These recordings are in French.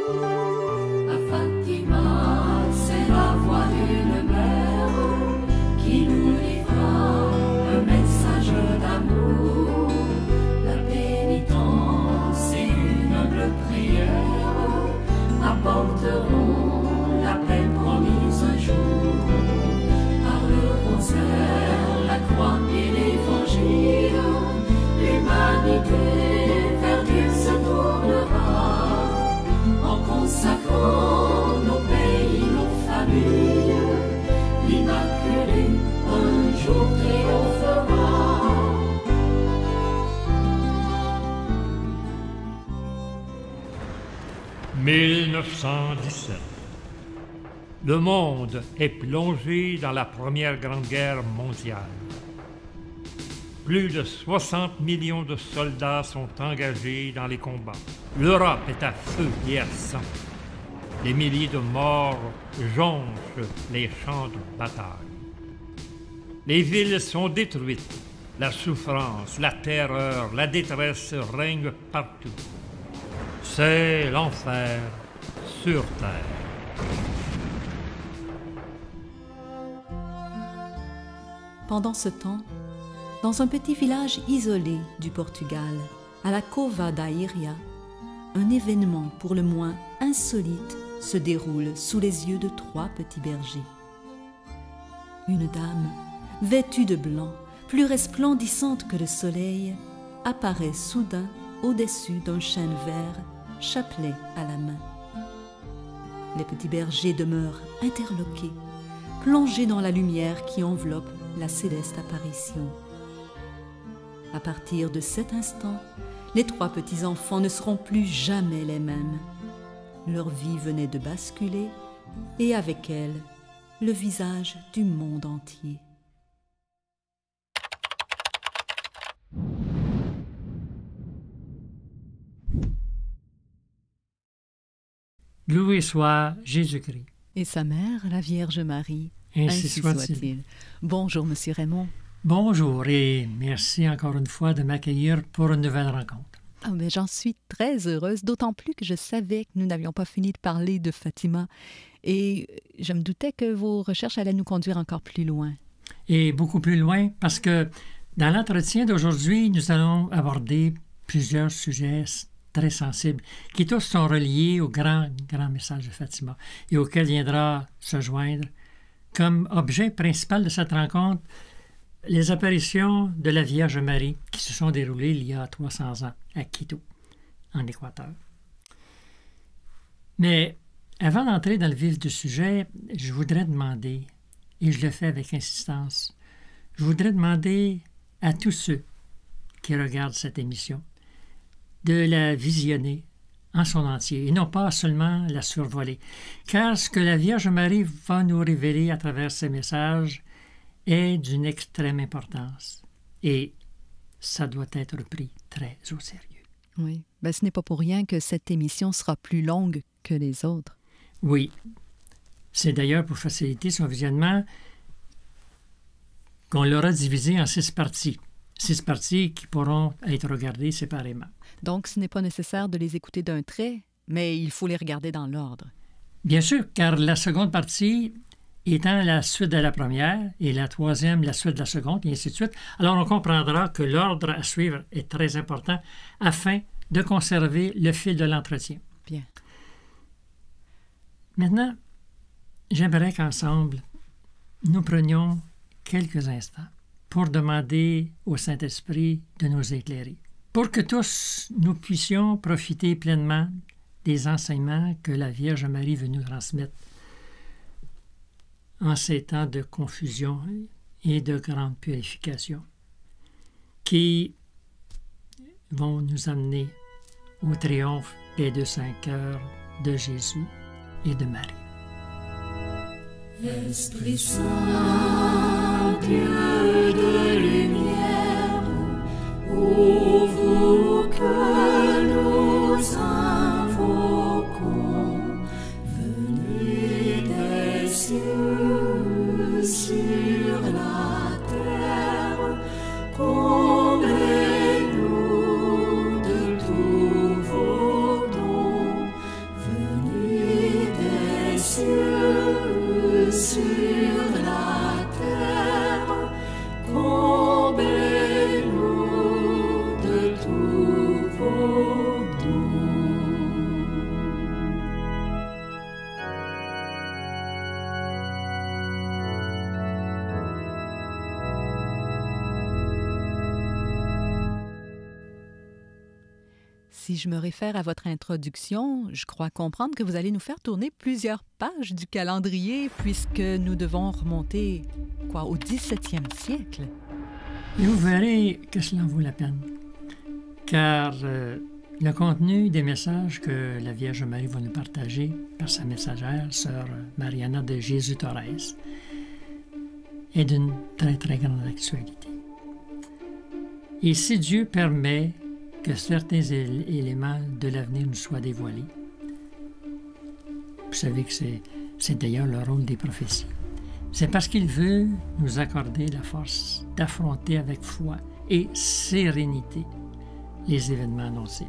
À Fatima, c'est la voix d'une mère qui nous livra un message d'amour. La pénitence et une humble prière apporteront la paix promise un jour. Par le rosaire, la croix et l'évangile, l'humanité vers Dieu se tournera, en consacrant nos pays, nos familles. L'Immaculée un jour triomphera. 1917. Le monde est plongé dans la Première Grande Guerre mondiale. Plus de 60 millions de soldats sont engagés dans les combats. L'Europe est à feu et à sang. Des milliers de morts jonchent les champs de bataille. Les villes sont détruites. La souffrance, la terreur, la détresse règnent partout. C'est l'enfer sur terre. Pendant ce temps, dans un petit village isolé du Portugal, à la Cova da Iria, un événement pour le moins insolite se déroule sous les yeux de 3 petits bergers. Une dame, vêtue de blanc, plus resplendissante que le soleil, apparaît soudain au-dessus d'un chêne vert, chapelet à la main. Les petits bergers demeurent interloqués, plongés dans la lumière qui enveloppe la céleste apparition. À partir de cet instant, les 3 petits-enfants ne seront plus jamais les mêmes. Leur vie venait de basculer, et avec elle, le visage du monde entier. Loué soit Jésus-Christ. Et sa mère, la Vierge Marie. Ainsi soit-il. Bonjour, Monsieur Raymond. Bonjour et merci encore une fois de m'accueillir pour une nouvelle rencontre. Ah, mais j'en suis très heureuse, d'autant plus que je savais que nous n'avions pas fini de parler de Fatima. Et je me doutais que vos recherches allaient nous conduire encore plus loin. Et beaucoup plus loin, parce que dans l'entretien d'aujourd'hui, nous allons aborder plusieurs sujets très sensibles, qui tous sont reliés au grand message de Fatima et auquel viendra se joindre comme objet principal de cette rencontre les apparitions de la Vierge Marie qui se sont déroulées il y a 300 ans à Quito, en Équateur. Mais avant d'entrer dans le vif du sujet, je voudrais demander, et je le fais avec insistance, je voudrais demander à tous ceux qui regardent cette émission de la visionner en son entier, et non pas seulement la survoler. Car ce que la Vierge Marie va nous révéler à travers ses messages est d'une extrême importance. Et ça doit être pris très au sérieux. Oui, ben, ce n'est pas pour rien que cette émission sera plus longue que les autres. Oui. C'est d'ailleurs pour faciliter son visionnement qu'on l'aura divisé en 6 parties. 6 parties qui pourront être regardées séparément. Donc, ce n'est pas nécessaire de les écouter d'un trait, mais il faut les regarder dans l'ordre. Bien sûr, car la seconde partie étant la suite de la première et la troisième la suite de la seconde, et ainsi de suite, alors on comprendra que l'ordre à suivre est très important afin de conserver le fil de l'entretien. Bien. Maintenant, j'aimerais qu'ensemble, nous prenions quelques instants pour demander au Saint-Esprit de nous éclairer, pour que tous nous puissions profiter pleinement des enseignements que la Vierge Marie veut nous transmettre en ces temps de confusion et de grande purification qui vont nous amener au triomphe des 2 saints cœurs de Jésus et de Marie. Esprit Saint, Dieu de lumière, ô vous que nous invoquons, venez des cieux sur la terre, comblez-nous de tous vos dons, Si je me réfère à votre introduction, je crois comprendre que vous allez nous faire tourner plusieurs pages du calendrier puisque nous devons remonter, au 17e siècle. Et vous verrez que cela en vaut la peine. Car le contenu des messages que la Vierge Marie va nous partager par sa messagère, sœur Mariana de Jésus Torres, est d'une très, très grande actualité. Et si Dieu permet que certains éléments de l'avenir nous soient dévoilés, vous savez que c'est d'ailleurs le rôle des prophéties, c'est parce qu'il veut nous accorder la force d'affronter avec foi et sérénité les événements annoncés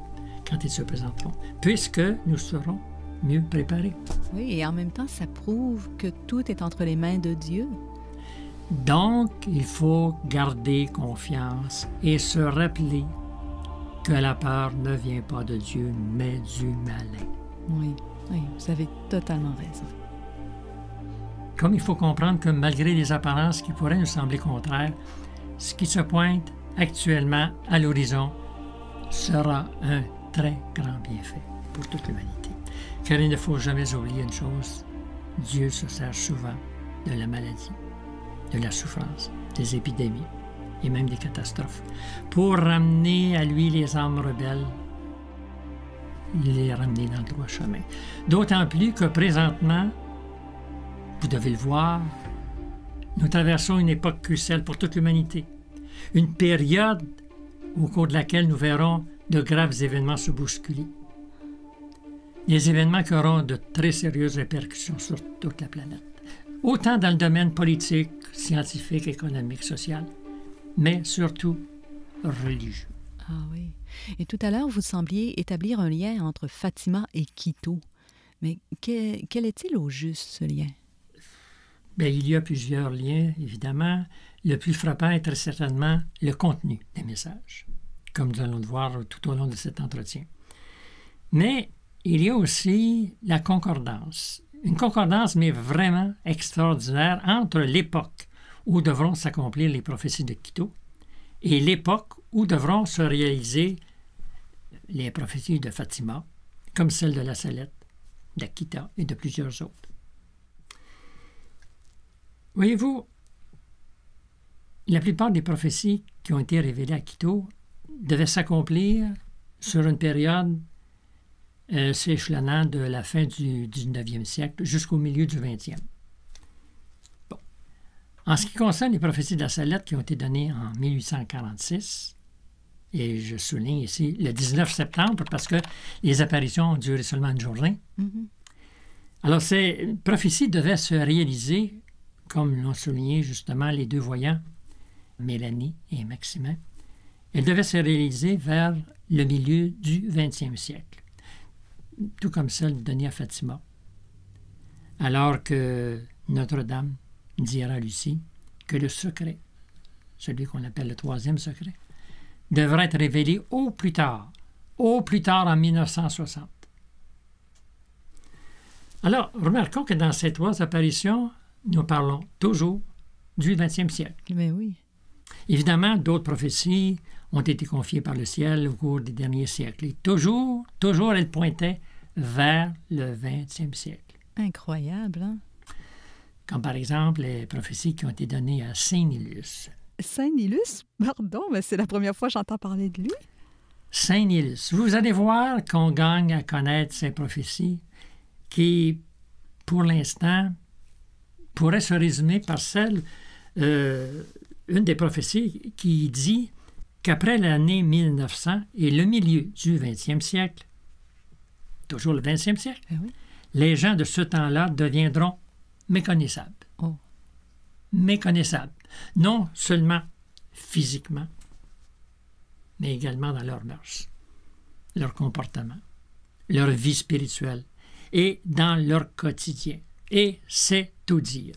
quand ils se présenteront, puisque nous serons mieux préparés. Oui, et en même temps, ça prouve que tout est entre les mains de Dieu. Donc, il faut garder confiance et se rappeler que la peur ne vient pas de Dieu, mais du malin. Oui, vous avez totalement raison. Comme il faut comprendre que malgré les apparences qui pourraient nous sembler contraires, ce qui se pointe actuellement à l'horizon sera un très grand bienfait pour toute l'humanité. Car il ne faut jamais oublier une chose, Dieu se sert souvent de la maladie, de la souffrance, des épidémies et même des catastrophes pour ramener à lui les âmes rebelles, les ramener dans le droit chemin. D'autant plus que présentement, vous devez le voir, nous traversons une époque cruciale pour toute l'humanité. Une période au cours de laquelle nous verrons de graves événements se bousculer. Des événements qui auront de très sérieuses répercussions sur toute la planète. Autant dans le domaine politique, scientifique, économique, social, mais surtout religieux. Ah oui. Et tout à l'heure, vous sembliez établir un lien entre Fatima et Quito. Mais quel est-il au juste, ce lien? Bien, il y a plusieurs liens, évidemment. Le plus frappant est très certainement le contenu des messages, comme nous allons le voir tout au long de cet entretien. Mais il y a aussi la concordance. Une concordance, mais vraiment extraordinaire, entre l'époque où devront s'accomplir les prophéties de Quito et l'époque où devront se réaliser les prophéties de Fatima, comme celle de la Salette, d'Akita et de plusieurs autres. Voyez-vous, la plupart des prophéties qui ont été révélées à Quito devaient s'accomplir sur une période s'échelonnant de la fin du 19e siècle jusqu'au milieu du 20e. Bon. En ce qui concerne les prophéties de la Salette qui ont été données en 1846, et je souligne ici le 19 septembre parce que les apparitions ont duré seulement une journée. Mm-hmm. Alors, ces prophéties devaient se réaliser, comme l'ont souligné justement les deux voyants, Mélanie et Maximin. Elles devaient se réaliser vers le milieu du 20e siècle, tout comme celle donnée à Fatima. Alors que Notre-Dame dira à Lucie que le secret, celui qu'on appelle le troisième secret, devrait être révélé au plus tard en 1960. Alors, remarquons que dans ces trois apparitions, nous parlons toujours du 20e siècle. Mais oui. Évidemment, d'autres prophéties ont été confiées par le ciel au cours des derniers siècles. Et toujours, elles pointaient vers le 20e siècle. Incroyable, hein? Comme par exemple les prophéties qui ont été données à Saint Nilus. Saint Nilus? Pardon, mais c'est la première fois que j'entends parler de lui. Saint Nilus. Vous allez voir qu'on gagne à connaître ces prophéties qui, pour l'instant, pourraient se résumer par celle, une des prophéties qui dit qu'après l'année 1900 et le milieu du 20e siècle, toujours le 20e siècle, oui, les gens de ce temps-là deviendront méconnaissables. Oh. Méconnaissables. Non seulement physiquement, mais également dans leurs mœurs, leur comportement, leur vie spirituelle et dans leur quotidien. Et c'est tout dire.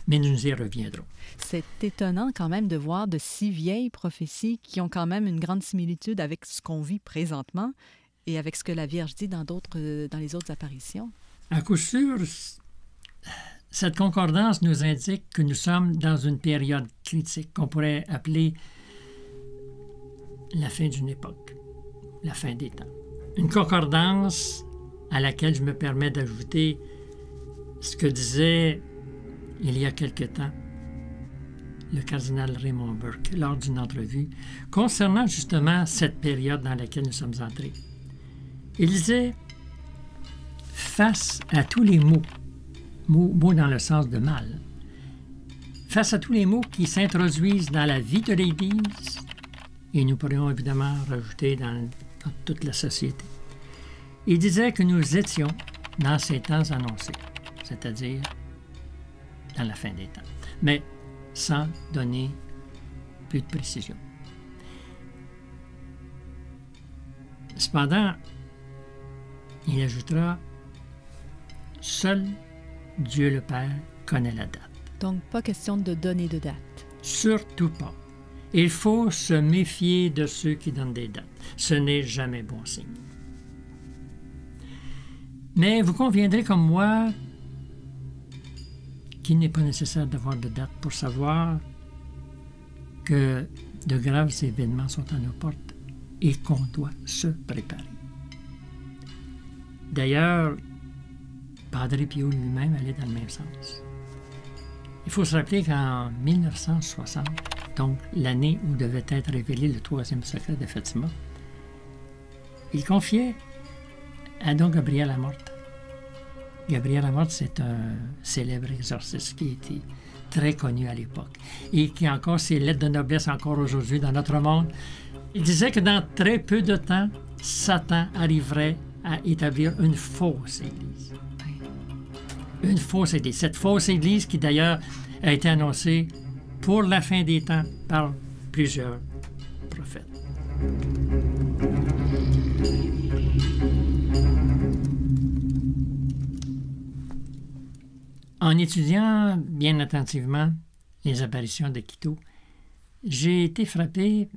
Mais nous y reviendrons. C'est étonnant quand même de voir de si vieilles prophéties qui ont quand même une grande similitude avec ce qu'on vit présentement et avec ce que la Vierge dit dans les autres apparitions. À coup sûr, cette concordance nous indique que nous sommes dans une période critique qu'on pourrait appeler la fin d'une époque. la fin des temps. Une concordance à laquelle je me permets d'ajouter ce que disait il y a quelque temps le cardinal Raymond Burke lors d'une entrevue concernant justement cette période dans laquelle nous sommes entrés. Il disait, face à tous les maux dans le sens de mal, face à tous les maux qui s'introduisent dans la vie de l'Église, et nous pourrions évidemment rajouter dans toute la société, il disait que nous étions dans ces temps annoncés, c'est-à-dire dans la fin des temps, mais sans donner plus de précision. Cependant, il ajoutera « Seul Dieu le Père connaît la date. » Donc, pas question de donner de date. Surtout pas. Il faut se méfier de ceux qui donnent des dates. Ce n'est jamais bon signe. Mais vous conviendrez comme moi qu'il n'est pas nécessaire d'avoir de date pour savoir que de graves événements sont à nos portes et qu'on doit se préparer. D'ailleurs, Padre Pio lui-même allait dans le même sens. Il faut se rappeler qu'en 1960, donc l'année où devait être révélé le troisième secret de Fatima, il confiait à Don Gabriel Amorth. Gabriel Amorth, c'est un célèbre exorciste qui était très connu à l'époque et qui a encore ses lettres de noblesse encore aujourd'hui dans notre monde. Il disait que dans très peu de temps, Satan arriverait à établir une fausse Église. Une fausse Église. Cette fausse Église qui d'ailleurs a été annoncée pour la fin des temps par plusieurs prophètes. En étudiant bien attentivement les apparitions de Quito, j'ai été frappé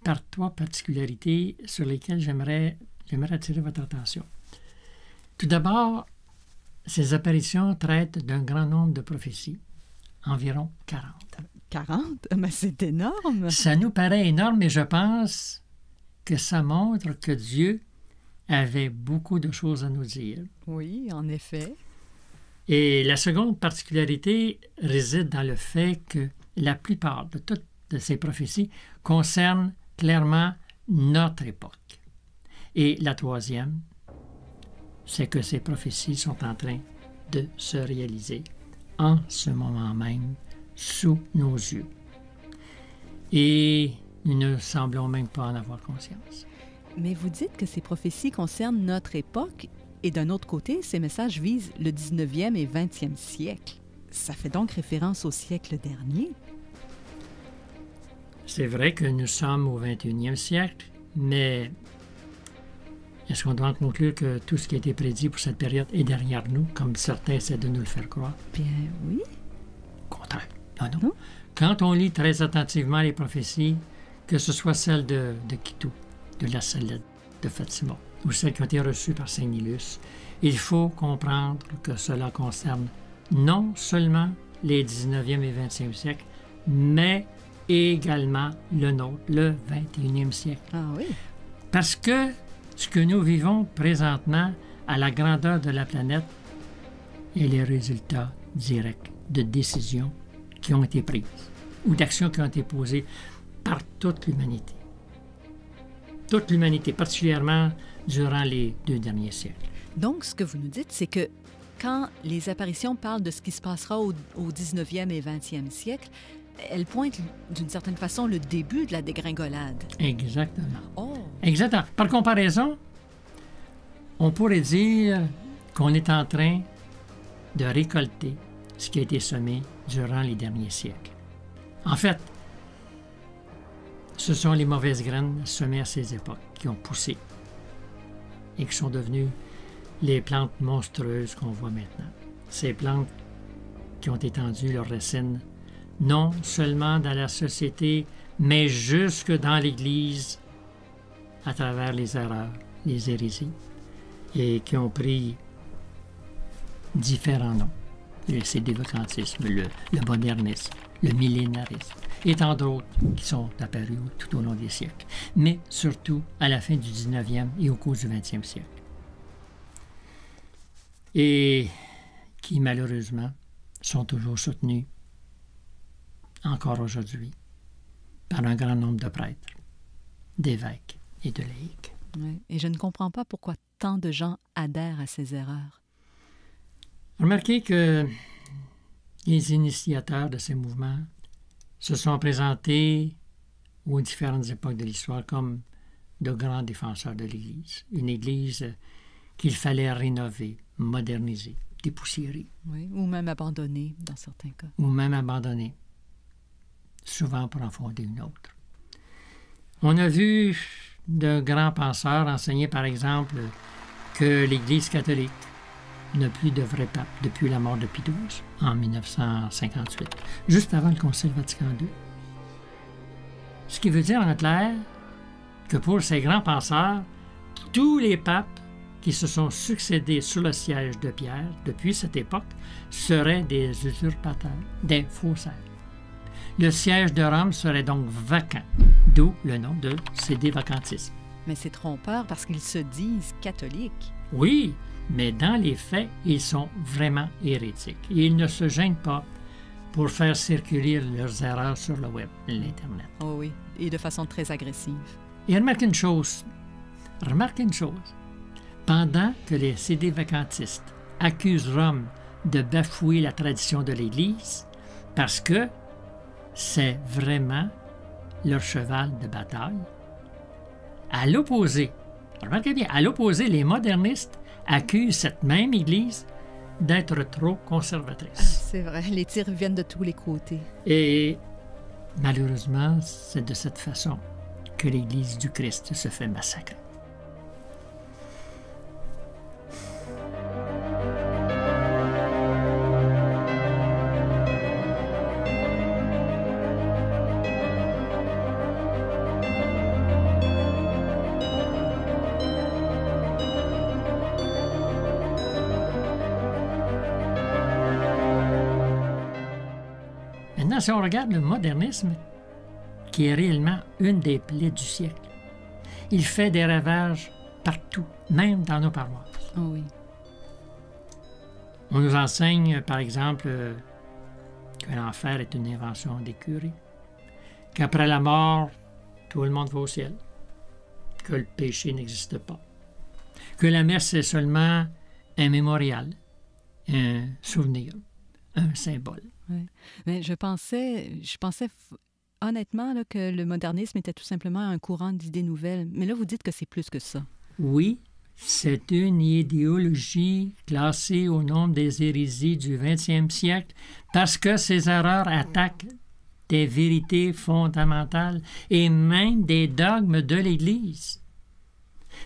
par 3 particularités sur lesquelles j'aimerais attirer votre attention. Tout d'abord, ces apparitions traitent d'un grand nombre de prophéties, environ 40. 40? Mais c'est énorme! Ça nous paraît énorme, mais je pense que ça montre que Dieu avait beaucoup de choses à nous dire. Oui, en effet. Et la seconde particularité réside dans le fait que la plupart de toutes ces prophéties concernent clairement notre époque. Et la troisième, c'est que ces prophéties sont en train de se réaliser en ce moment même sous nos yeux. Et nous ne semblons même pas en avoir conscience. Mais vous dites que ces prophéties concernent notre époque et d'un autre côté, ces messages visent le 19e et 20e siècle. Ça fait donc référence au siècle dernier. C'est vrai que nous sommes au 21e siècle, mais est-ce qu'on doit en conclure que tout ce qui a été prédit pour cette période est derrière nous, comme certains essaient de nous le faire croire? Bien oui. Au contraire. Non. Quand on lit très attentivement les prophéties, que ce soit celles de Quito, de la Salette, de Fatima, ou celles qui ont été reçues par Saint Nilus, il faut comprendre que cela concerne non seulement les 19e et 20e siècles, mais également le nôtre, le 21e siècle. Ah oui? Parce que ce que nous vivons présentement à la grandeur de la planète est les résultats directs de décisions qui ont été prises ou d'actions qui ont été posées par toute l'humanité. Toute l'humanité, particulièrement durant les 2 derniers siècles. Donc, ce que vous nous dites, c'est que quand les apparitions parlent de ce qui se passera au 19e et 20e siècle, elles pointent d'une certaine façon le début de la dégringolade. Exactement. Oh! Exactement. Par comparaison, on pourrait dire qu'on est en train de récolter ce qui a été semé durant les derniers siècles. En fait, ce sont les mauvaises graines semées à ces époques qui ont poussé et qui sont devenues les plantes monstrueuses qu'on voit maintenant. Ces plantes qui ont étendu leurs racines non seulement dans la société, mais jusque dans l'Église, à travers les erreurs, les hérésies, et qui ont pris différents noms, le sédévacantisme, le modernisme, le millénarisme, et tant d'autres qui sont apparus tout au long des siècles, mais surtout à la fin du 19e et au cours du 20e siècle. Et qui, malheureusement, sont toujours soutenus, encore aujourd'hui, par un grand nombre de prêtres, d'évêques et de laïcs. Oui. Et je ne comprends pas pourquoi tant de gens adhèrent à ces erreurs. Remarquez que les initiateurs de ces mouvements se sont présentés aux différentes époques de l'histoire comme de grands défenseurs de l'Église. Une Église qu'il fallait rénover, moderniser, dépoussiérer. Oui, ou même abandonner dans certains cas. Ou même abandonner, souvent pour en fonder une autre. On a vu de grands penseurs enseigner, par exemple, que l'Église catholique n'a plus de vrai pape depuis la mort de Pie XII en 1958, juste avant le Concile Vatican II. Ce qui veut dire en clair que pour ces grands penseurs, tous les papes qui se sont succédés sous le siège de Pierre depuis cette époque seraient des usurpateurs, des faussaires. Le siège de Rome serait donc vacant, d'où le nom de sédévacantisme. Mais c'est trompeur parce qu'ils se disent catholiques. Oui, mais dans les faits, ils sont vraiment hérétiques. Et ils ne se gênent pas pour faire circuler leurs erreurs sur le web, l'Internet. Oh oui, et de façon très agressive. Et remarquez une chose. Pendant que les sédévacantistes accusent Rome de bafouer la tradition de l'Église, parce que c'est vraiment leur cheval de bataille, à l'opposé, remarquez bien, à l'opposé, les modernistes accusent cette même Église d'être trop conservatrice. C'est vrai, les tirs viennent de tous les côtés. Et malheureusement, c'est de cette façon que l'Église du Christ se fait massacrer. Maintenant, si on regarde le modernisme, qui est réellement une des plaies du siècle, il fait des ravages partout, même dans nos paroisses. Oh oui. On nous enseigne, par exemple, que l'enfer est une invention des curés, qu'après la mort, tout le monde va au ciel, que le péché n'existe pas, que la messe est seulement un mémorial, un souvenir, un symbole. Oui. Mais je pensais honnêtement là, que le modernisme était tout simplement un courant d'idées nouvelles. Mais là, vous dites que c'est plus que ça. Oui, c'est une idéologie classée au nombre des hérésies du 20e siècle parce que ces erreurs attaquent des vérités fondamentales et même des dogmes de l'Église.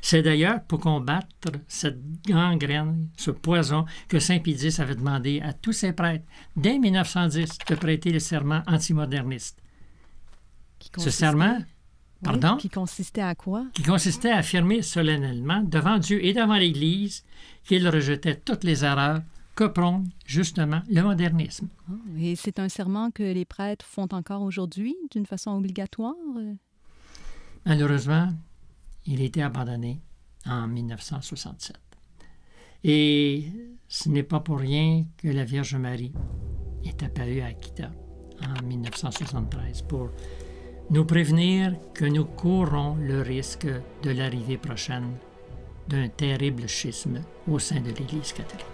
C'est d'ailleurs pour combattre cette gangrène, ce poison, que Saint Pie X avait demandé à tous ses prêtres, dès 1910, de prêter le serment antimoderniste. Ce serment, pardon? Qui consistait à quoi? Qui consistait à affirmer solennellement devant Dieu et devant l'Église qu'il rejetait toutes les erreurs que prône justement le modernisme. Oh, et c'est un serment que les prêtres font encore aujourd'hui d'une façon obligatoire? Malheureusement, il a été abandonné en 1967. Et ce n'est pas pour rien que la Vierge Marie est apparue à Akita en 1973 pour nous prévenir que nous courons le risque de l'arrivée prochaine d'un terrible schisme au sein de l'Église catholique.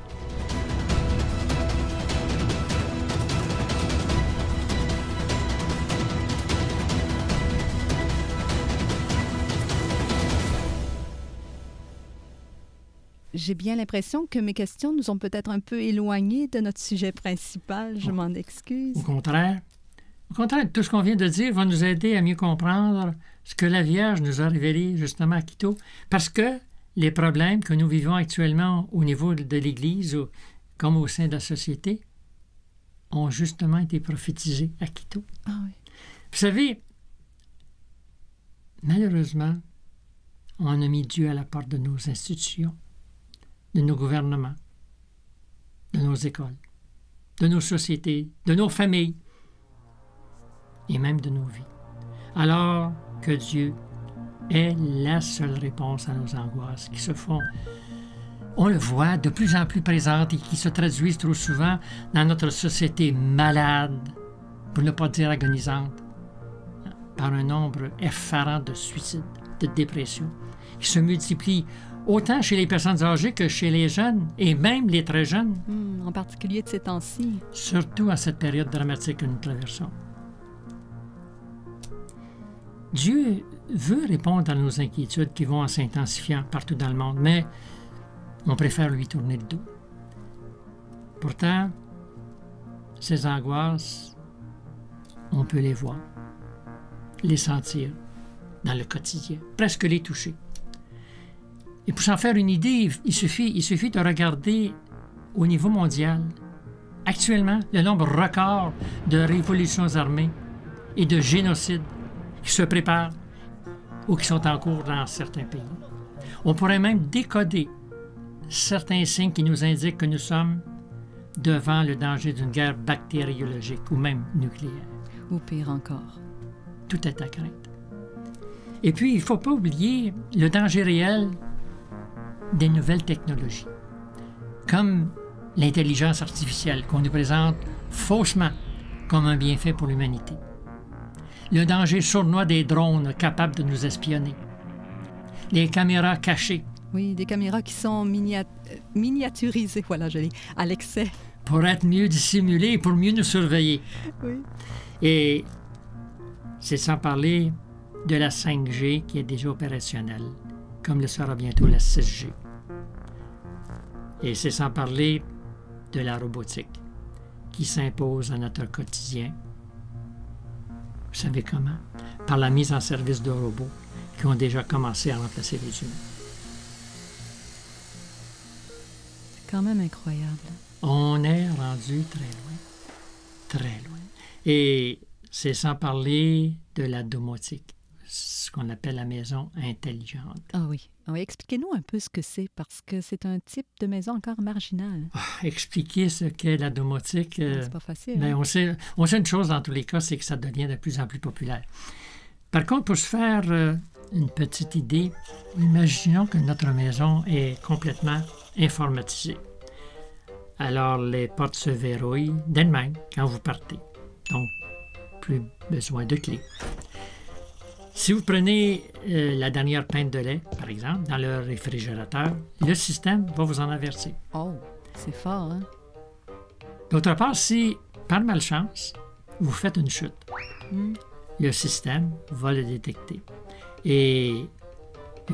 J'ai bien l'impression que mes questions nous ont peut-être un peu éloignés de notre sujet principal. Je m'en excuse. Au contraire, tout ce qu'on vient de dire va nous aider à mieux comprendre ce que la Vierge nous a révélé justement à Quito, parce que les problèmes que nous vivons actuellement au niveau de l'Église, comme au sein de la société, ont justement été prophétisés à Quito. Ah oui. Vous savez, malheureusement, on a mis Dieu à la porte de nos institutions, de nos gouvernements, de nos écoles. de nos sociétés, de nos familles et même de nos vies. Alors que Dieu est la seule réponse à nos angoisses qui se font, on le voit, de plus en plus présentes et qui se traduisent trop souvent dans notre société malade, pour ne pas dire agonisante, par un nombre effarant de suicides, de dépressions, qui se multiplient autant chez les personnes âgées que chez les jeunes, et même les très jeunes. En particulier de ces temps-ci. Surtout à cette période dramatique que nous traversons. Dieu veut répondre à nos inquiétudes qui vont en s'intensifiant partout dans le monde, mais on préfère lui tourner le dos. Pourtant, ces angoisses, on peut les voir, les sentir dans le quotidien, presque les toucher. Et pour s'en faire une idée, il suffit de regarder au niveau mondial. Actuellement, le nombre record de révolutions armées et de génocides qui se préparent ou qui sont en cours dans certains pays. On pourrait même décoder certains signes qui nous indiquent que nous sommes devant le danger d'une guerre bactériologique ou même nucléaire. Ou pire encore. Tout est à craindre. Et puis, il ne faut pas oublier le danger réel des nouvelles technologies, comme l'intelligence artificielle qu'on nous présente faussement comme un bienfait pour l'humanité. Le danger sournois des drones capables de nous espionner. Les caméras cachées. Oui, des caméras qui sont miniaturisées, voilà, je l'ai, à l'excès. Pour être mieux dissimulées et pour mieux nous surveiller. Oui. Et c'est sans parler de la 5G qui est déjà opérationnelle, comme le sera bientôt la 6G. Et c'est sans parler de la robotique qui s'impose à notre quotidien. Vous savez comment? Par la mise en service de robots qui ont déjà commencé à remplacer les humains. C'est quand même incroyable. On est rendu très loin. Très loin. Et c'est sans parler de la domotique, ce qu'on appelle la maison intelligente. Ah oui. Expliquez-nous un peu ce que c'est, parce que c'est un type de maison encore marginal. Expliquer ce qu'est la domotique... c'est pas facile. On sait une chose dans tous les cas, c'est que ça devient de plus en plus populaire. Par contre, pour se faire une petite idée, imaginons que notre maison est complètement informatisée. Alors, les portes se verrouillent d'elles-mêmes quand vous partez. Donc, plus besoin de clés. Si vous prenez la dernière pinte de lait, par exemple, dans le réfrigérateur, le système va vous en avertir. Oh, c'est fort, hein? D'autre part, si, par malchance, vous faites une chute, le système va le détecter. Et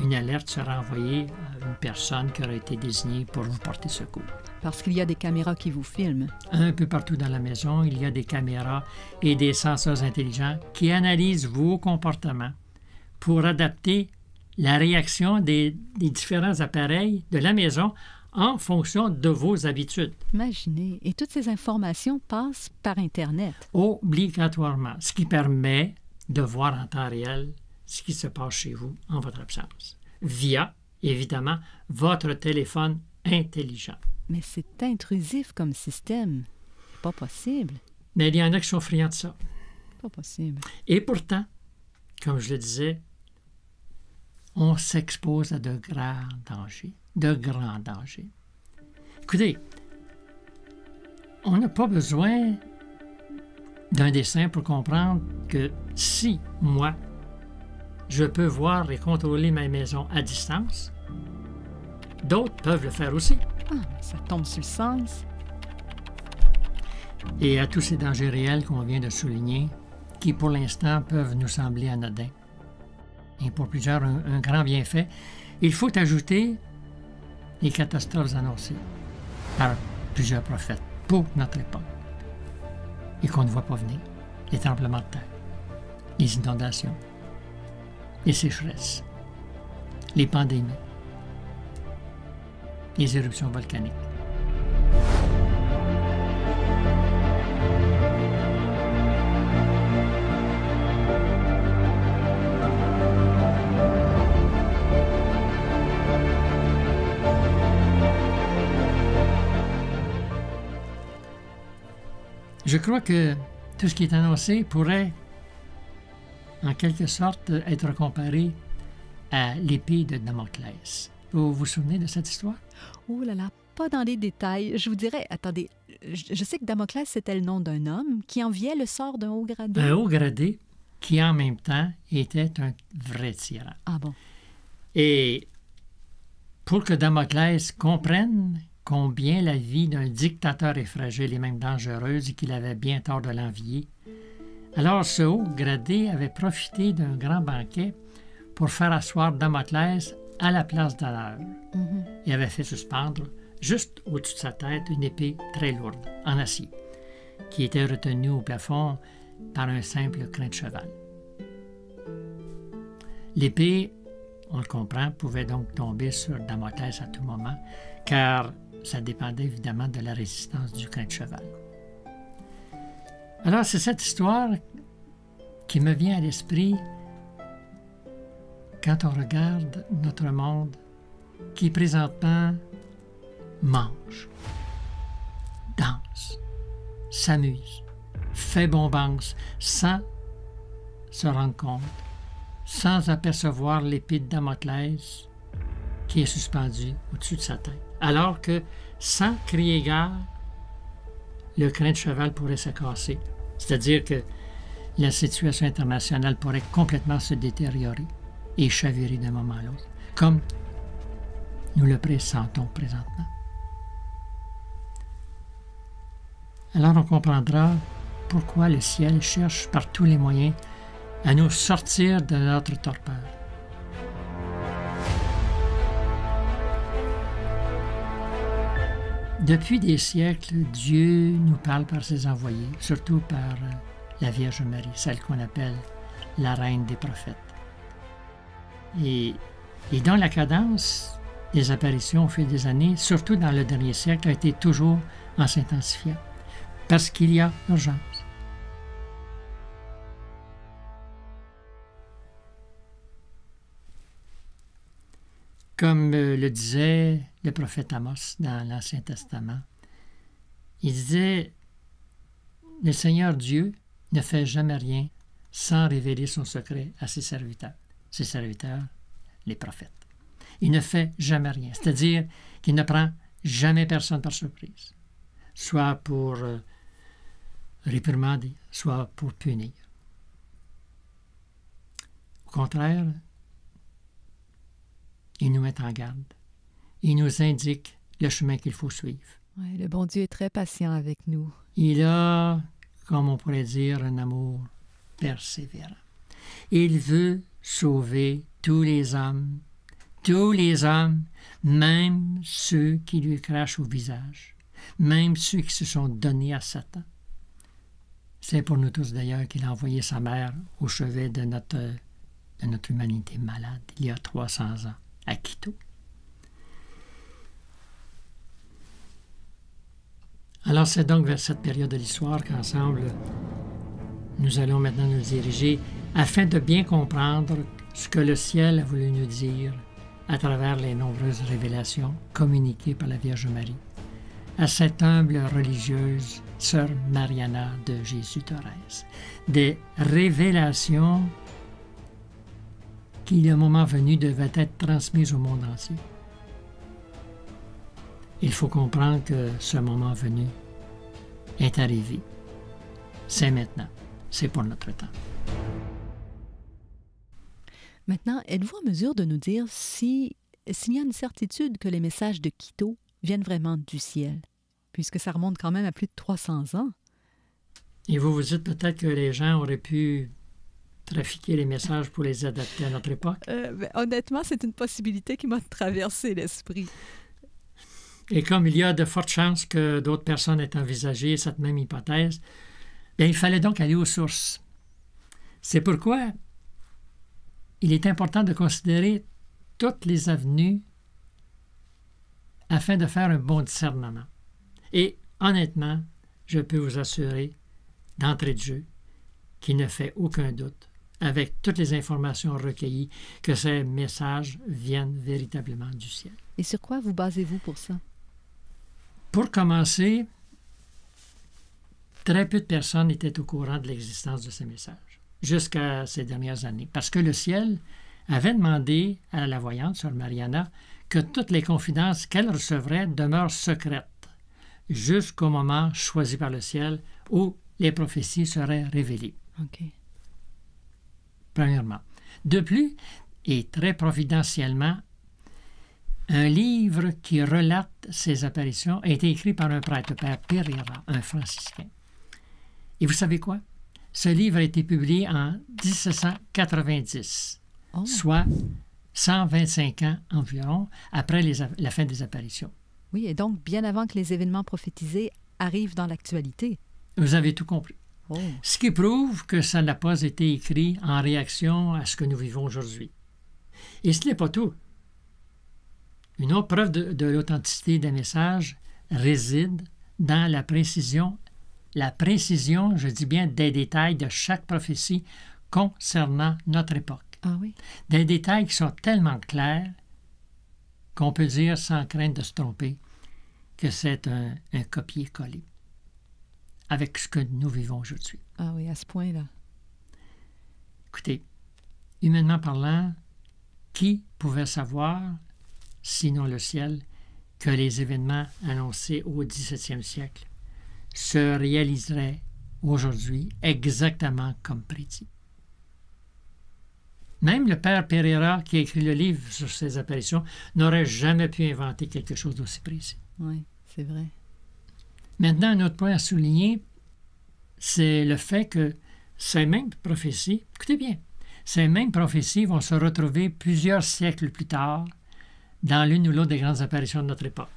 une alerte sera envoyée à une personne qui aura été désignée pour vous porter secours. Parce qu'il y a des caméras qui vous filment. Un peu partout dans la maison, il y a des caméras et des senseurs intelligents qui analysent vos comportements pour adapter la réaction des différents appareils de la maison en fonction de vos habitudes. Imaginez, et toutes ces informations passent par Internet. Obligatoirement, ce qui permet de voir en temps réel ce qui se passe chez vous en votre absence, via, évidemment, votre téléphone intelligent. Mais c'est intrusif comme système. C'est pas possible. Mais il y en a qui sont friands de ça. Pas possible. Et pourtant, comme je le disais, on s'expose à de grands dangers. De grands dangers. Écoutez, on n'a pas besoin d'un dessin pour comprendre que si, moi, je peux voir et contrôler ma maison à distance, d'autres peuvent le faire aussi. Ah, ça tombe sur le sens. Et à tous ces dangers réels qu'on vient de souligner, qui pour l'instant peuvent nous sembler anodins, et pour plusieurs un grand bienfait, il faut ajouter les catastrophes annoncées par plusieurs prophètes pour notre époque et qu'on ne voit pas venir. Les tremblements de terre, les inondations, les sécheresses, les pandémies, les éruptions volcaniques. Je crois que tout ce qui est annoncé pourrait, en quelque sorte, être comparé à l'épée de Damoclès. Vous vous souvenez de cette histoire? Oh là là, pas dans les détails. Je vous dirais, attendez, je sais que Damoclès, c'était le nom d'un homme qui enviait le sort d'un haut gradé. Un haut gradé qui, en même temps, était un vrai tyran. Ah bon? Et pour que Damoclès comprenne combien la vie d'un dictateur est fragile et même dangereuse et qu'il avait bien tort de l'envier, alors ce haut gradé avait profité d'un grand banquet pour faire asseoir Damoclès à la place d'honneur. Il avait fait suspendre, juste au-dessus de sa tête, une épée très lourde, en acier, qui était retenue au plafond par un simple crin de cheval. L'épée, on le comprend, pouvait donc tomber sur Damoclès à tout moment, car ça dépendait évidemment de la résistance du crin de cheval. Alors, c'est cette histoire qui me vient à l'esprit quand on regarde notre monde qui présentement mange, danse, s'amuse, fait bombance sans se rendre compte, sans apercevoir l'épée de Damoclès qui est suspendue au-dessus de sa tête. Alors que, sans crier gare, le crin de cheval pourrait se casser. C'est-à-dire que la situation internationale pourrait complètement se détériorer et chavirer d'un moment à l'autre, comme nous le pressentons présentement. Alors on comprendra pourquoi le ciel cherche par tous les moyens à nous sortir de notre torpeur. Depuis des siècles, Dieu nous parle par ses envoyés, surtout par la Vierge Marie, celle qu'on appelle la reine des prophètes. Et dans la cadence des apparitions au fil des années, surtout dans le dernier siècle, a été toujours en s'intensifiant, parce qu'il y a urgence. Comme le disait le prophète Amos dans l'Ancien Testament, il disait « Le Seigneur Dieu ne fait jamais rien sans révéler son secret à ses serviteurs, les prophètes. Il ne fait jamais rien, c'est-à-dire qu'il ne prend jamais personne par surprise, soit pour réprimander, soit pour punir. Au contraire, il nous met en garde. Il nous indique le chemin qu'il faut suivre. Ouais, le bon Dieu est très patient avec nous. Il a, comme on pourrait dire, un amour persévérant. Il veut sauver tous les hommes, même ceux qui lui crachent au visage, même ceux qui se sont donnés à Satan. C'est pour nous tous d'ailleurs qu'il a envoyé sa mère au chevet de notre humanité malade il y a 300 ans, à Quito. Alors c'est donc vers cette période de l'histoire qu'ensemble, nous allons maintenant nous diriger afin de bien comprendre ce que le ciel a voulu nous dire à travers les nombreuses révélations communiquées par la Vierge Marie à cette humble religieuse, Sœur Mariana de Jésus-Thorez. Des révélations qui, le moment venu, devaient être transmises au monde entier. Il faut comprendre que ce moment venu est arrivé. C'est maintenant. C'est pour notre temps. Maintenant, êtes-vous en mesure de nous dire s'il y a une certitude que les messages de Quito viennent vraiment du ciel, puisque ça remonte quand même à plus de 300 ans? Et vous vous dites peut-être que les gens auraient pu trafiquer les messages pour les adapter à notre époque? Honnêtement, c'est une possibilité qui m'a traversé l'esprit. Et comme il y a de fortes chances que d'autres personnes aient envisagé cette même hypothèse, bien, il fallait donc aller aux sources. C'est pourquoi il est important de considérer toutes les avenues afin de faire un bon discernement. Et honnêtement, je peux vous assurer, d'entrée de jeu, qu'il ne fait aucun doute, avec toutes les informations recueillies, que ces messages viennent véritablement du ciel. Et sur quoi vous basez-vous pour ça? Pour commencer, très peu de personnes étaient au courant de l'existence de ces messages, jusqu'à ces dernières années, parce que le ciel avait demandé à la voyante, Sœur Mariana, que toutes les confidences qu'elle recevrait demeurent secrètes, jusqu'au moment choisi par le ciel où les prophéties seraient révélées. OK. Premièrement. De plus, et très providentiellement, un livre qui relate ces apparitions a été écrit par un prêtre, le père Pereira, un franciscain. Et vous savez quoi? Ce livre a été publié en 1790, soit 125 ans environ après la fin des apparitions. Oui, et donc bien avant que les événements prophétisés arrivent dans l'actualité. Vous avez tout compris. Oh. Ce qui prouve que ça n'a pas été écrit en réaction à ce que nous vivons aujourd'hui. Et ce n'est pas tout. Une autre preuve de l'authenticité des messages réside dans la précision, je dis bien, des détails de chaque prophétie concernant notre époque. Ah oui? Des détails qui sont tellement clairs qu'on peut dire, sans crainte de se tromper, que c'est un copier-coller avec ce que nous vivons aujourd'hui. Ah oui, à ce point-là. Écoutez, humainement parlant, qui pouvait savoir, sinon le ciel, que les événements annoncés au XVIIe siècle se réaliseraient aujourd'hui exactement comme prédit? Même le père Pereira, qui a écrit le livre sur ces apparitions, n'aurait jamais pu inventer quelque chose d'aussi précis. Oui, c'est vrai. Maintenant, un autre point à souligner, c'est le fait que ces mêmes prophéties, écoutez bien, ces mêmes prophéties vont se retrouver plusieurs siècles plus tard dans l'une ou l'autre des grandes apparitions de notre époque.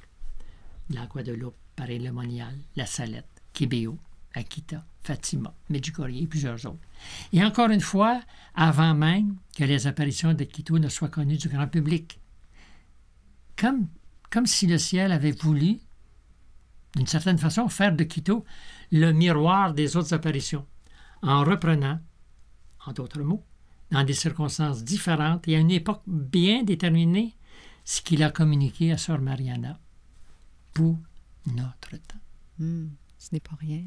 La Guadeloupe, Paris-le-Monial, la Salette, Kébéo, Akita, Fatima, Medjugorje et plusieurs autres. Et encore une fois, avant même que les apparitions de Quito ne soient connues du grand public. Comme si le ciel avait voulu, d'une certaine façon, faire de Quito le miroir des autres apparitions, en reprenant, en d'autres mots, dans des circonstances différentes et à une époque bien déterminée, ce qu'il a communiqué à Sœur Mariana pour notre temps. Ce n'est pas rien.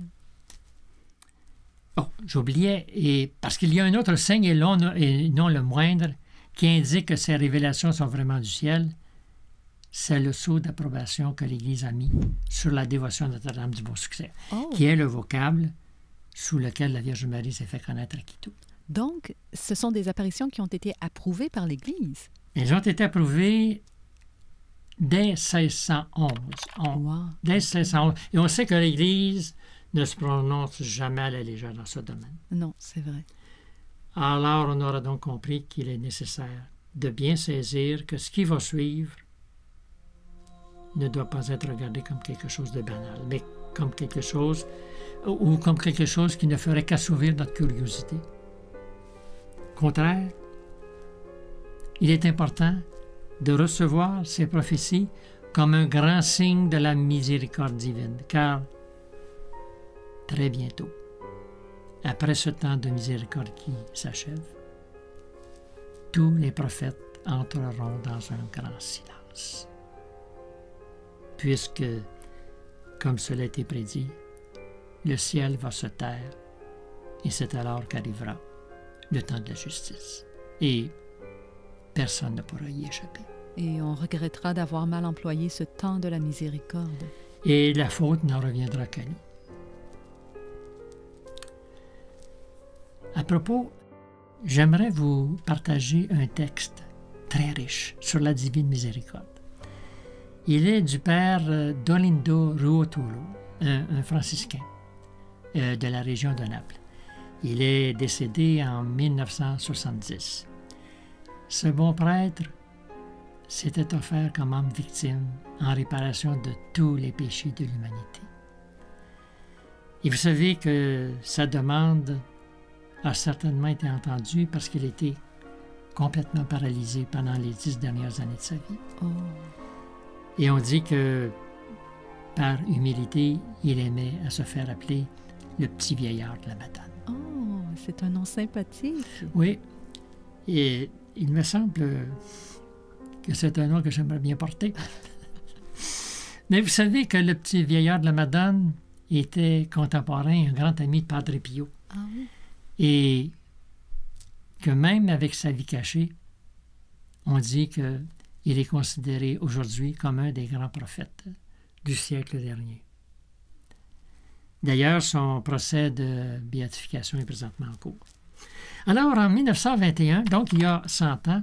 Oh, j'oubliais, et parce qu'il y a un autre signe, et non le moindre, qui indique que ces révélations sont vraiment du ciel, c'est le sceau d'approbation que l'Église a mis sur la dévotion de Notre-Dame du Bon-Succès, qui est le vocable sous lequel la Vierge Marie s'est fait connaître à Quito. Donc, ce sont des apparitions qui ont été approuvées par l'Église. Elles ont été approuvées dès 1611. Dès 1611. Et on sait que l'Église ne se prononce jamais à la légère dans ce domaine. Non, c'est vrai. Alors, on aura donc compris qu'il est nécessaire de bien saisir que ce qui va suivre ne doit pas être regardé comme quelque chose de banal, mais comme quelque chose, ou comme quelque chose qui ne ferait qu'assouvir notre curiosité. Au contraire, il est important de recevoir ces prophéties comme un grand signe de la miséricorde divine, car très bientôt, après ce temps de miséricorde qui s'achève, tous les prophètes entreront dans un grand silence. Puisque, comme cela a été prédit, le ciel va se taire et c'est alors qu'arrivera le temps de la justice. Et personne ne pourra y échapper. Et on regrettera d'avoir mal employé ce temps de la miséricorde. Et la faute n'en reviendra qu'à nous. À propos, j'aimerais vous partager un texte très riche sur la divine miséricorde. Il est du père Dolindo Ruotolo, un franciscain de la région de Naples. Il est décédé en 1970. Ce bon prêtre s'était offert comme âme victime en réparation de tous les péchés de l'humanité. Et vous savez que sa demande a certainement été entendue parce qu'il était complètement paralysé pendant les 10 dernières années de sa vie. Oh. Et on dit que, par humilité, il aimait à se faire appeler le petit vieillard de la Madone. Oh, c'est un nom sympathique. Oui, et il me semble que c'est un nom que j'aimerais bien porter. Mais vous savez que le petit vieillard de la Madone, était contemporain, un grand ami de Padre Pio. Ah oui. Et que même avec sa vie cachée, on dit qu'il est considéré aujourd'hui comme un des grands prophètes du siècle dernier. D'ailleurs, son procès de béatification est présentement en cours. Alors, en 1921, donc il y a 100 ans,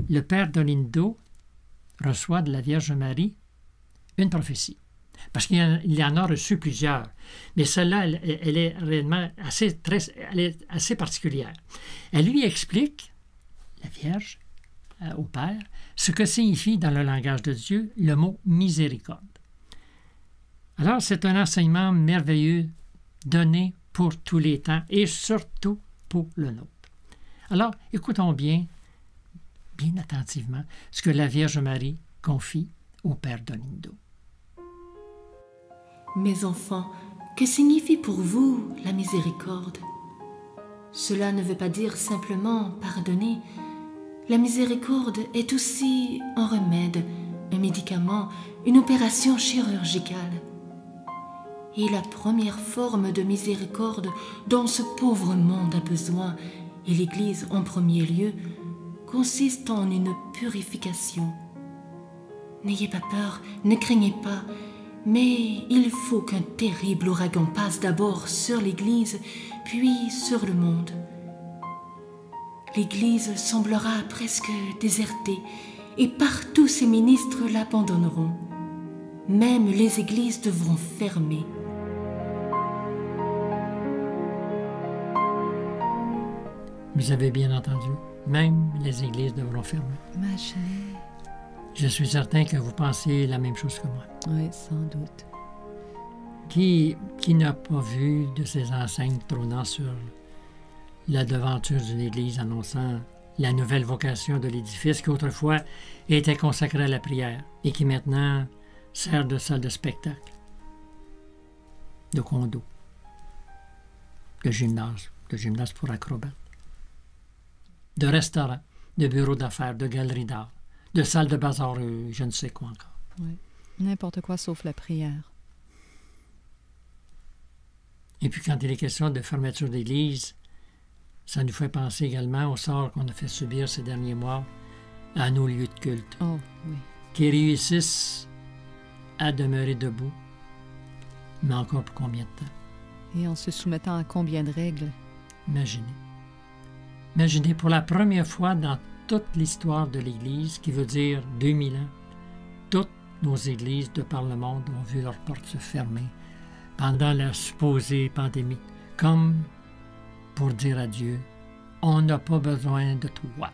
le père Dolindo reçoit de la Vierge Marie une prophétie. Parce qu'il y en a reçu plusieurs. Mais celle-là, elle est réellement elle est assez particulière. Elle lui explique, la Vierge, au Père, ce que signifie dans le langage de Dieu le mot miséricorde. Alors, c'est un enseignement merveilleux donné pour tous les temps et surtout pour le nôtre. Alors, écoutons bien attentivement, ce que la Vierge Marie confie au Père Dolindo. Mes enfants, que signifie pour vous la miséricorde? Cela ne veut pas dire simplement pardonner. La miséricorde est aussi un remède, un médicament, une opération chirurgicale. Et la première forme de miséricorde dont ce pauvre monde a besoin, et l'Église en premier lieu, consiste en une purification. N'ayez pas peur, ne craignez pas, mais il faut qu'un terrible ouragan passe d'abord sur l'Église, puis sur le monde. L'Église semblera presque désertée, et partout ses ministres l'abandonneront. Même les églises devront fermer. Vous avez bien entendu, même les églises devront fermer. Imaginez. Je suis certain que vous pensez la même chose que moi. Oui, sans doute. Qui n'a pas vu de ces enseignes trônant sur la devanture d'une église annonçant la nouvelle vocation de l'édifice qui autrefois était consacré à la prière et qui maintenant sert de salle de spectacle, de condo, de gymnase pour acrobates, de restaurant, de bureau d'affaires, de galerie d'art, de salle de bazar, je ne sais quoi encore. Oui, n'importe quoi sauf la prière. Et puis quand il est question de fermeture d'église, ça nous fait penser également au sort qu'on a fait subir ces derniers mois à nos lieux de culte, Oh, oui. qui réussissent à demeurer debout, mais encore pour combien de temps? Et en se soumettant à combien de règles? Imaginez pour la première fois dans toute l'histoire de l'Église, qui veut dire 2000 ans, toutes nos églises de par le monde ont vu leurs portes se fermer pendant la supposée pandémie, comme pour dire à Dieu, on n'a pas besoin de toi.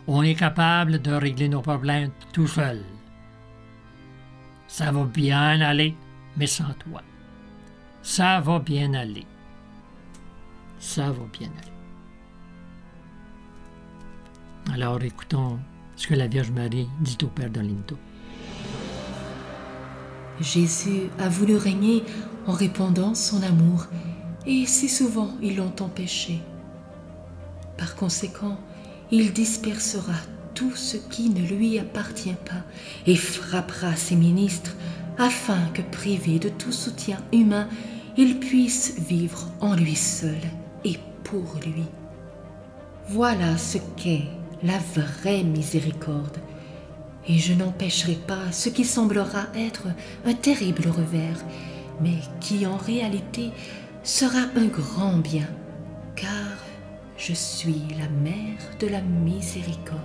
On est capable de régler nos problèmes tout seul. Ça va bien aller, mais sans toi. Ça va bien aller. Ça va bien aller. Alors écoutons ce que la Vierge Marie dit au Père Dolindo. Jésus a voulu régner en répandant son amour, et si souvent ils l'ont empêché. Par conséquent, il dispersera tout ce qui ne lui appartient pas et frappera ses ministres afin que, privé de tout soutien humain, il puisse vivre en lui seul et pour lui. Voilà ce qu'est la vraie miséricorde, et je n'empêcherai pas ce qui semblera être un terrible revers, mais qui en réalité sera un grand bien, car je suis la mère de la miséricorde.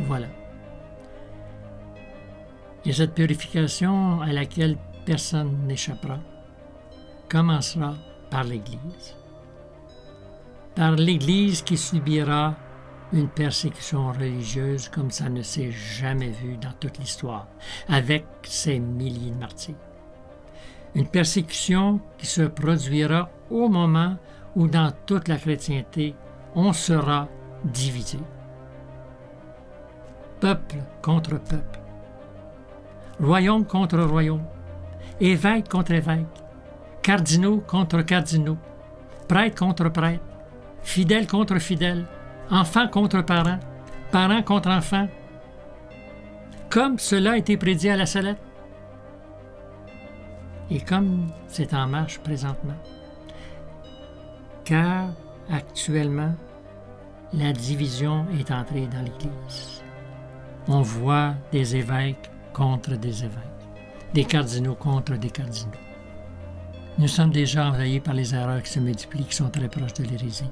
Voilà. Et cette purification à laquelle personne n'échappera commencera par l'Église. Par l'Église qui subira une persécution religieuse comme ça ne s'est jamais vu dans toute l'histoire, avec ses milliers de martyrs. Une persécution qui se produira au moment où dans toute la chrétienté, on sera divisé. Peuple contre peuple, royaume contre royaume, évêque contre évêque, cardinaux contre cardinaux, prêtre contre prêtre, fidèle contre fidèle, enfant contre parent, parent contre enfant, comme cela a été prédit à la Salette. Et comme c'est en marche présentement. Car actuellement, la division est entrée dans l'Église. On voit des évêques contre des évêques, des cardinaux contre des cardinaux. Nous sommes déjà envahis par les erreurs qui se multiplient, qui sont très proches de l'hérésie.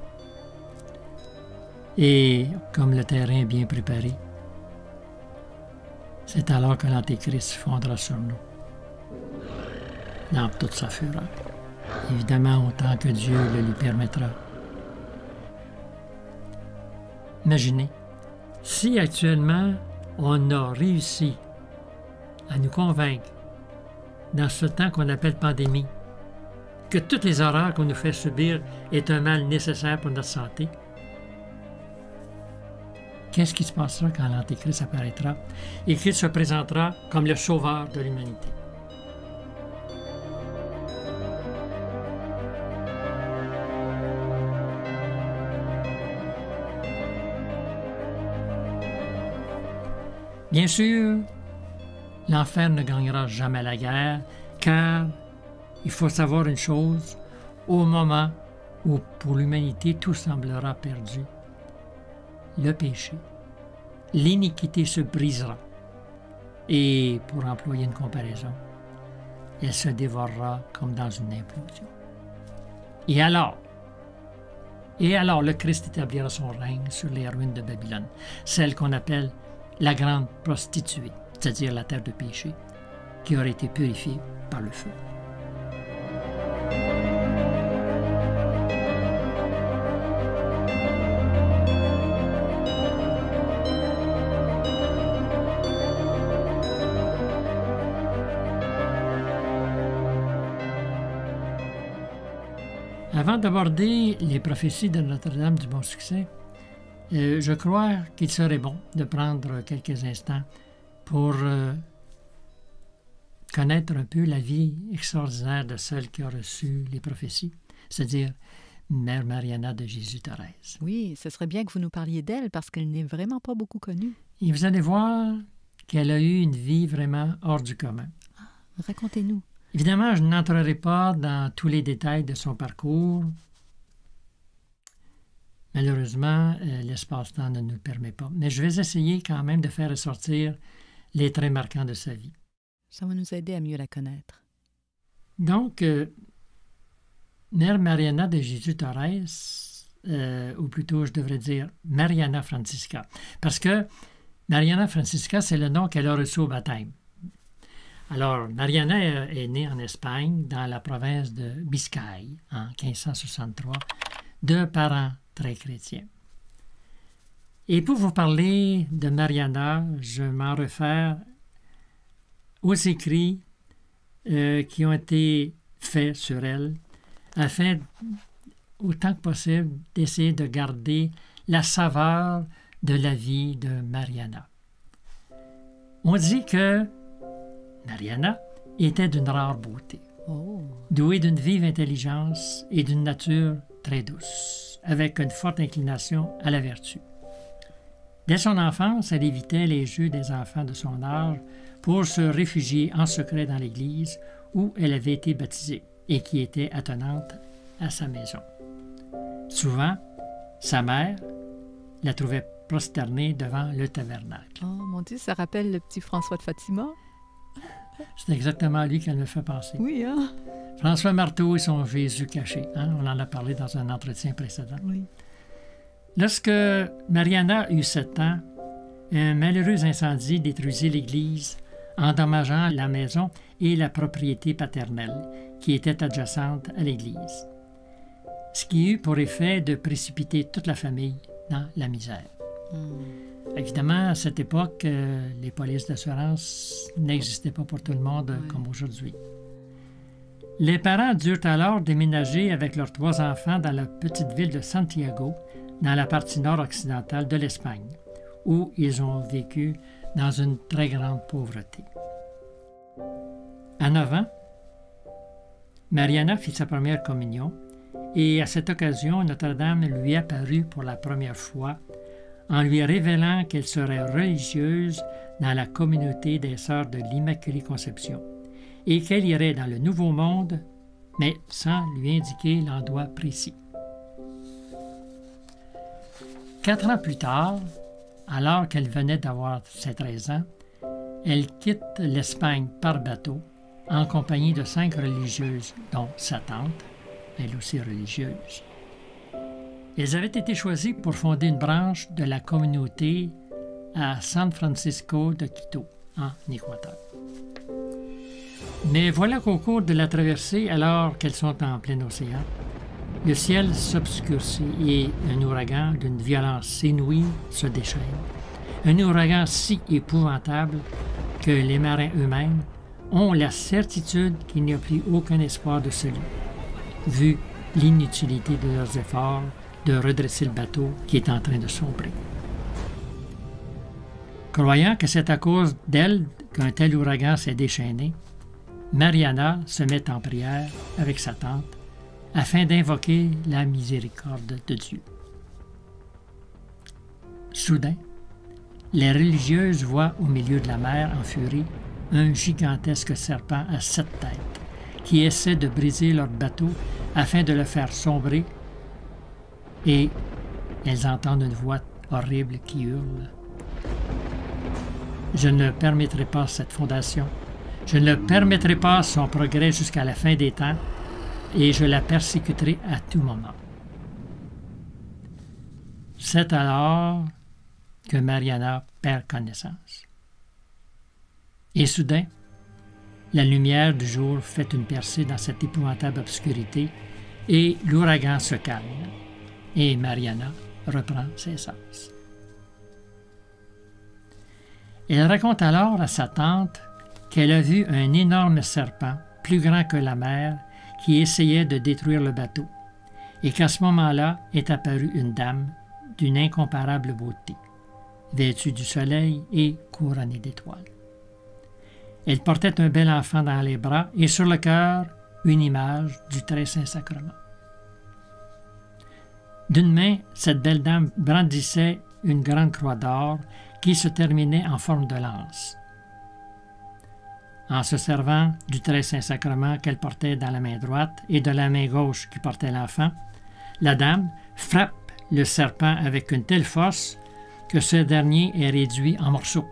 Et comme le terrain est bien préparé, c'est alors que l'Antéchrist fondera sur nous, dans toute sa fureur. Évidemment, autant que Dieu le lui permettra. Imaginez, si actuellement on a réussi à nous convaincre, dans ce temps qu'on appelle pandémie, que toutes les horreurs qu'on nous fait subir est un mal nécessaire pour notre santé, qu'est-ce qui se passera quand l'Antéchrist apparaîtra et qu'il se présentera comme le sauveur de l'humanité? Bien sûr, l'enfer ne gagnera jamais la guerre, car il faut savoir une chose, au moment où pour l'humanité tout semblera perdu, le péché, l'iniquité se brisera. Et pour employer une comparaison, elle se dévorera comme dans une implosion. Et alors, le Christ établira son règne sur les ruines de Babylone, celle qu'on appelle la grande prostituée, c'est-à-dire la terre de péché, qui aurait été purifiée par le feu. Avant d'aborder les prophéties de Notre-Dame du Bon-Succès, je crois qu'il serait bon de prendre quelques instants pour connaître un peu la vie extraordinaire de celle qui a reçu les prophéties, c'est-à-dire Mère Mariana de Jésus-Thérèse. Oui, ce serait bien que vous nous parliez d'elle parce qu'elle n'est vraiment pas beaucoup connue. Et vous allez voir qu'elle a eu une vie vraiment hors du commun. Racontez-nous. Évidemment, je n'entrerai pas dans tous les détails de son parcours. Malheureusement, l'espace-temps ne nous le permet pas. Mais je vais essayer quand même de faire ressortir les traits marquants de sa vie. Ça va nous aider à mieux la connaître. Donc, Mère Mariana de Jésus-Thérèse, ou plutôt je devrais dire Mariana Francisca, parce que Mariana Francisca, c'est le nom qu'elle a reçu au baptême. Alors, Mariana est née en Espagne, dans la province de Biscaye, en 1563, de parents très chrétiens. Et pour vous parler de Mariana, je m'en réfère aux écrits qui ont été faits sur elle, afin, autant que possible, d'essayer de garder la saveur de la vie de Mariana. On dit que Mariana était d'une rare beauté, douée d'une vive intelligence et d'une nature très douce, avec une forte inclination à la vertu. Dès son enfance, elle évitait les jeux des enfants de son âge pour se réfugier en secret dans l'église où elle avait été baptisée et qui était attenante à sa maison. Souvent, sa mère la trouvait prosternée devant le tabernacle. Oh mon Dieu, ça rappelle le petit François de Fatima. C'est exactement à lui qu'elle me fait penser. Oui, hein? François Marteau et son Jésus caché. Hein? On en a parlé dans un entretien précédent. Oui. Lorsque Mariana eut 7 ans, un malheureux incendie détruisit l'église, endommageant la maison et la propriété paternelle, qui était adjacente à l'église. Ce qui eut pour effet de précipiter toute la famille dans la misère. Évidemment, à cette époque, les polices d'assurance n'existaient pas pour tout le monde comme aujourd'hui. Les parents durent alors déménager avec leurs 3 enfants dans la petite ville de Santiago, dans la partie nord-occidentale de l'Espagne, où ils ont vécu dans une très grande pauvreté. À 9 ans, Mariana fit sa première communion et à cette occasion, Notre-Dame lui apparut pour la première fois en lui révélant qu'elle serait religieuse dans la communauté des Sœurs de l'Immaculée Conception et qu'elle irait dans le Nouveau Monde, mais sans lui indiquer l'endroit précis. 4 ans plus tard, alors qu'elle venait d'avoir ses 13 ans, elle quitte l'Espagne par bateau en compagnie de 5 religieuses, dont sa tante, elle aussi religieuse. Elles avaient été choisies pour fonder une branche de la communauté à San Francisco de Quito, en Équateur. Mais voilà qu'au cours de la traversée, alors qu'elles sont en plein océan, le ciel s'obscurcit et un ouragan d'une violence inouïe se déchaîne. Un ouragan si épouvantable que les marins eux-mêmes ont la certitude qu'il n'y a plus aucun espoir de salut, vu l'inutilité de leurs efforts de redresser le bateau qui est en train de sombrer. Croyant que c'est à cause d'elle qu'un tel ouragan s'est déchaîné, Mariana se met en prière avec sa tante afin d'invoquer la miséricorde de Dieu. Soudain, les religieuses voient au milieu de la mer en furie un gigantesque serpent à 7 têtes qui essaie de briser leur bateau afin de le faire sombrer, et elles entendent une voix horrible qui hurle: « Je ne permettrai pas cette fondation, je ne permettrai pas son progrès jusqu'à la fin des temps, et je la persécuterai à tout moment. » C'est alors que Mariana perd connaissance. Et soudain, la lumière du jour fait une percée dans cette épouvantable obscurité et l'ouragan se calme. Et Mariana reprend ses sens. Elle raconte alors à sa tante qu'elle a vu un énorme serpent, plus grand que la mer, qui essayait de détruire le bateau, et qu'à ce moment-là est apparue une dame d'une incomparable beauté, vêtue du soleil et couronnée d'étoiles. Elle portait un bel enfant dans les bras et sur le cœur une image du Très Saint-Sacrement. D'une main, cette belle dame brandissait une grande croix d'or qui se terminait en forme de lance. En se servant du Très Saint-Sacrement qu'elle portait dans la main droite et de la main gauche qui portait l'enfant, la dame frappe le serpent avec une telle force que ce dernier est réduit en morceaux.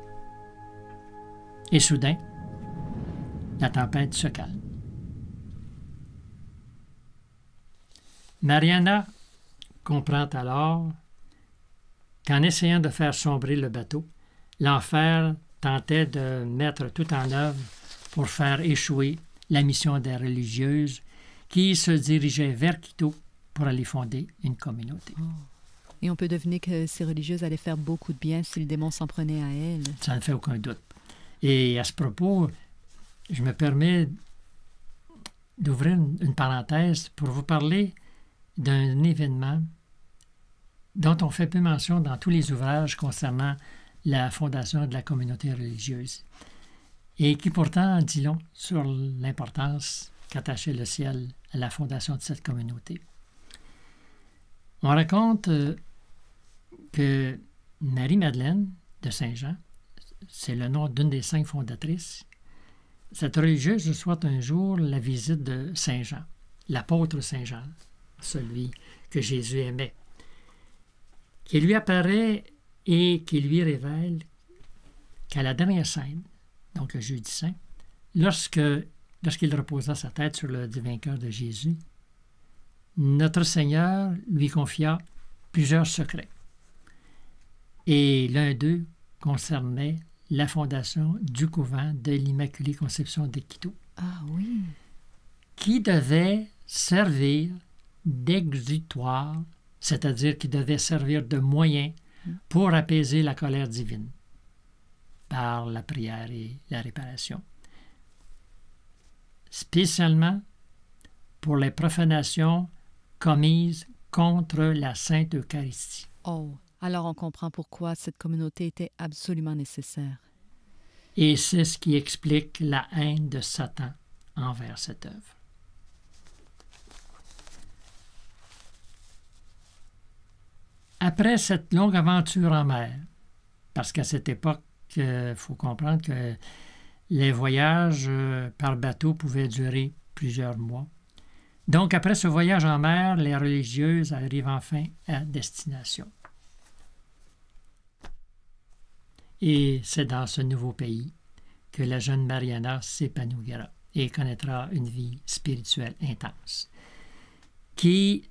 Et soudain, la tempête se calme. Mariana comprend alors qu'en essayant de faire sombrer le bateau, l'enfer tentait de mettre tout en œuvre pour faire échouer la mission des religieuses qui se dirigeaient vers Quito pour aller fonder une communauté. Oh. Et on peut deviner que ces religieuses allaient faire beaucoup de bien si le démon s'en prenait à elles. Ça ne fait aucun doute. Et à ce propos, je me permets d'ouvrir une parenthèse pour vous parler d'un événement dont on fait peu mention dans tous les ouvrages concernant la fondation de la communauté religieuse, et qui pourtant dit long sur l'importance qu'attachait le ciel à la fondation de cette communauté. On raconte que Marie-Madeleine de Saint-Jean, c'est le nom d'une des 5 fondatrices, cette religieuse reçoit un jour la visite de Saint-Jean, l'apôtre Saint-Jean, celui que Jésus aimait, qui lui apparaît et qui lui révèle qu'à la dernière scène, donc le jeudi saint, lorsqu'il reposa sa tête sur le divin cœur de Jésus, notre Seigneur lui confia plusieurs secrets. Et l'un d'eux concernait la fondation du couvent de l'Immaculée Conception de Quito. Ah oui. Qui devait servir d'exutoire, c'est-à-dire qui devait servir de moyen pour apaiser la colère divine par la prière et la réparation. Spécialement pour les profanations commises contre la Sainte Eucharistie. Oh, alors on comprend pourquoi cette communauté était absolument nécessaire. Et c'est ce qui explique la haine de Satan envers cette œuvre. Après cette longue aventure en mer, parce qu'à cette époque, il faut comprendre que les voyages par bateau pouvaient durer plusieurs mois. Donc, après ce voyage en mer, les religieuses arrivent enfin à destination. Et c'est dans ce nouveau pays que la jeune Mariana s'épanouira et connaîtra une vie spirituelle intense, qui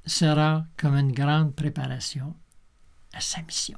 sera comme une grande préparation à sa mission.